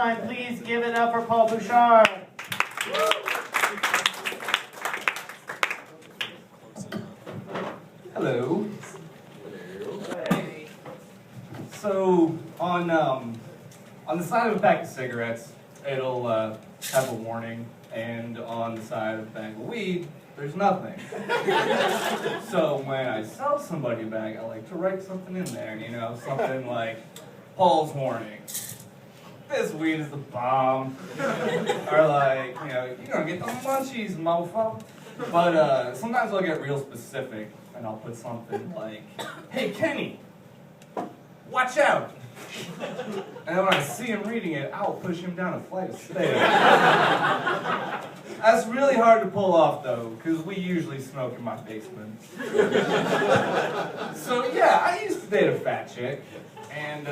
time, please give it up for Paul Bouchard. Hello. So on the side of a pack of cigarettes, it'll have a warning, and on the side of a bag of weed, there's nothing. So when I sell somebody a bag, I like to write something in there, you know, something like Paul's warning. This weed is the bomb. Or like, you know, you're gonna get the munchies, mofo. But sometimes I'll get real specific, and I'll put something like, hey Kenny, watch out. And then when I see him reading it, I'll push him down a flight of stairs. That's really hard to pull off though, because we usually smoke in my basement. So yeah, I used to date a fat chick. And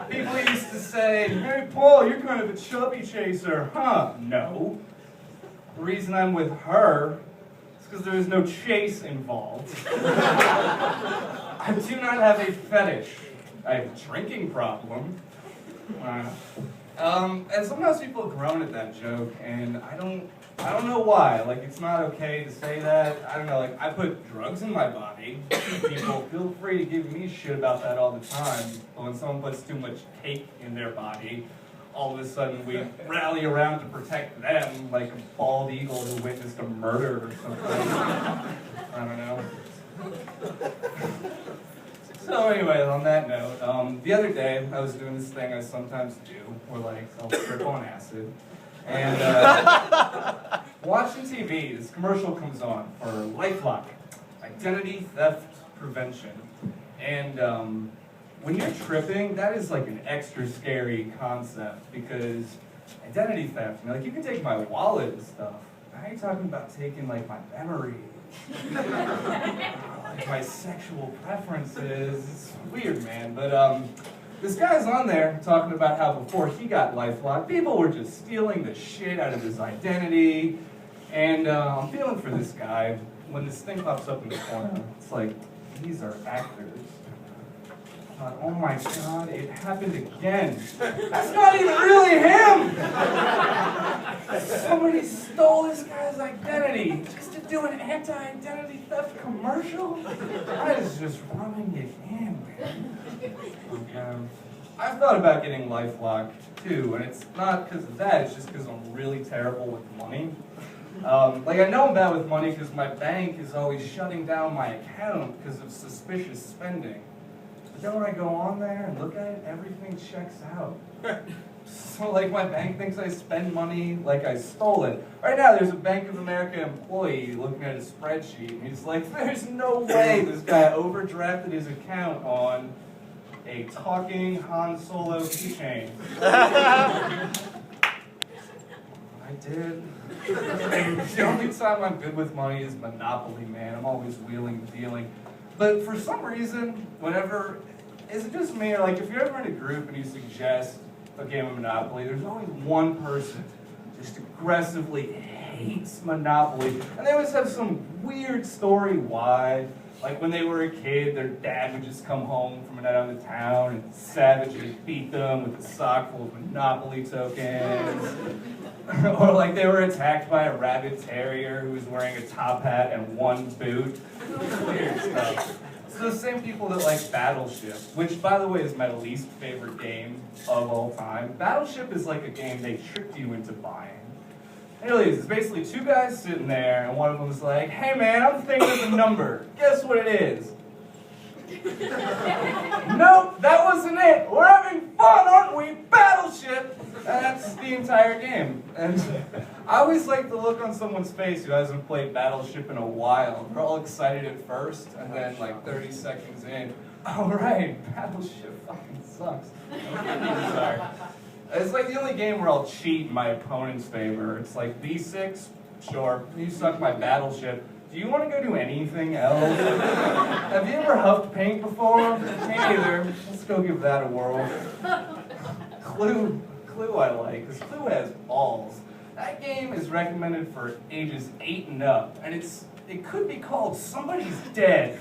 people used to say, hey Paul, you're kind of a chubby chaser, huh? No. The reason I'm with her is because there is no chase involved. I do not have a fetish. I have a drinking problem. And sometimes people groan at that joke, and I don't know why. Like, it's not okay to say that. I don't know, like, I put drugs in my body. People feel free to give me shit about that all the time. But when someone puts too much cake in their body, all of a sudden we rally around to protect them, like a bald eagle who witnessed a murder or something. I don't know. So anyway, on that note, the other day I was doing this thing I sometimes do, where like I'll trip on acid, and watching TV, this commercial comes on for LifeLock, identity theft prevention, and when you're tripping, that is like an extra scary concept because identity theft, you know, like you can take my wallet and stuff. Now you're talking about taking like my memory. Like my sexual preferences. It's weird, man. But this guy's on there talking about how before he got LifeLock, people were just stealing the shit out of his identity. And I'm feeling for this guy when this thing pops up in the corner. It's like, these are actors. Oh my God, it happened again. That's not even really him! Somebody stole this guy's identity just to do an anti-identity theft commercial? That is just rubbing it in, man. I've thought about getting LifeLock too, and it's not because of that, it's just because I'm really terrible with money. Like I know I'm bad with money because my bank is always shutting down my account because of suspicious spending. But then when I go on there and look at it, everything checks out. So like my bank thinks I spend money like I stole it. Right now there's a Bank of America employee looking at a spreadsheet and he's like, there's no way this guy overdrafted his account on a talking Han Solo keychain. I did. The only time I'm good with money is Monopoly, man. I'm always wheeling and dealing. But for some reason, whenever, is it just me, or like if you're ever in a group and you suggest a game of Monopoly, there's always one person who just aggressively hates Monopoly. And they always have some weird story why. Like when they were a kid, their dad would just come home from a night on the town and savagely beat them with a sock full of Monopoly tokens. Or like they were attacked by a rabid terrier who was wearing a top hat and one boot. Weird stuff. It's the same people that like Battleship, which by the way is my least favorite game of all time. Battleship is like a game they tricked you into buying. It really is. It's basically two guys sitting there and one of them is like, hey man, I'm thinking of a number. Guess what it is? Nope, that wasn't it. We're having fun, aren't we? Battleship! And that's the entire game. And I always like the look on someone's face who hasn't played Battleship in a while. They're all excited at first, and then like 30 seconds in, all right, Battleship fucking sucks. I'm sorry. It's like the only game where I'll cheat in my opponent's favor. It's like B6, sure, you suck my Battleship. Do you want to go do anything else? Have you ever huffed paint before? Me neither. Let's go give that a whirl. Clue I like, because Clue has balls. That game is recommended for ages 8 and up, and it could be called Somebody's Dead.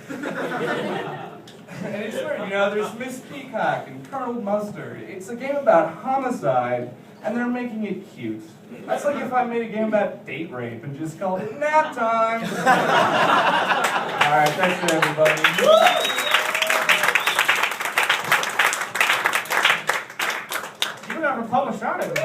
And it's weird, you know, there's Miss Peacock and Colonel Mustard. It's a game about homicide, and they're making it cute. That's like if I made a game about date rape and just called it nap time. Alright, thanks for everybody. You never published on it.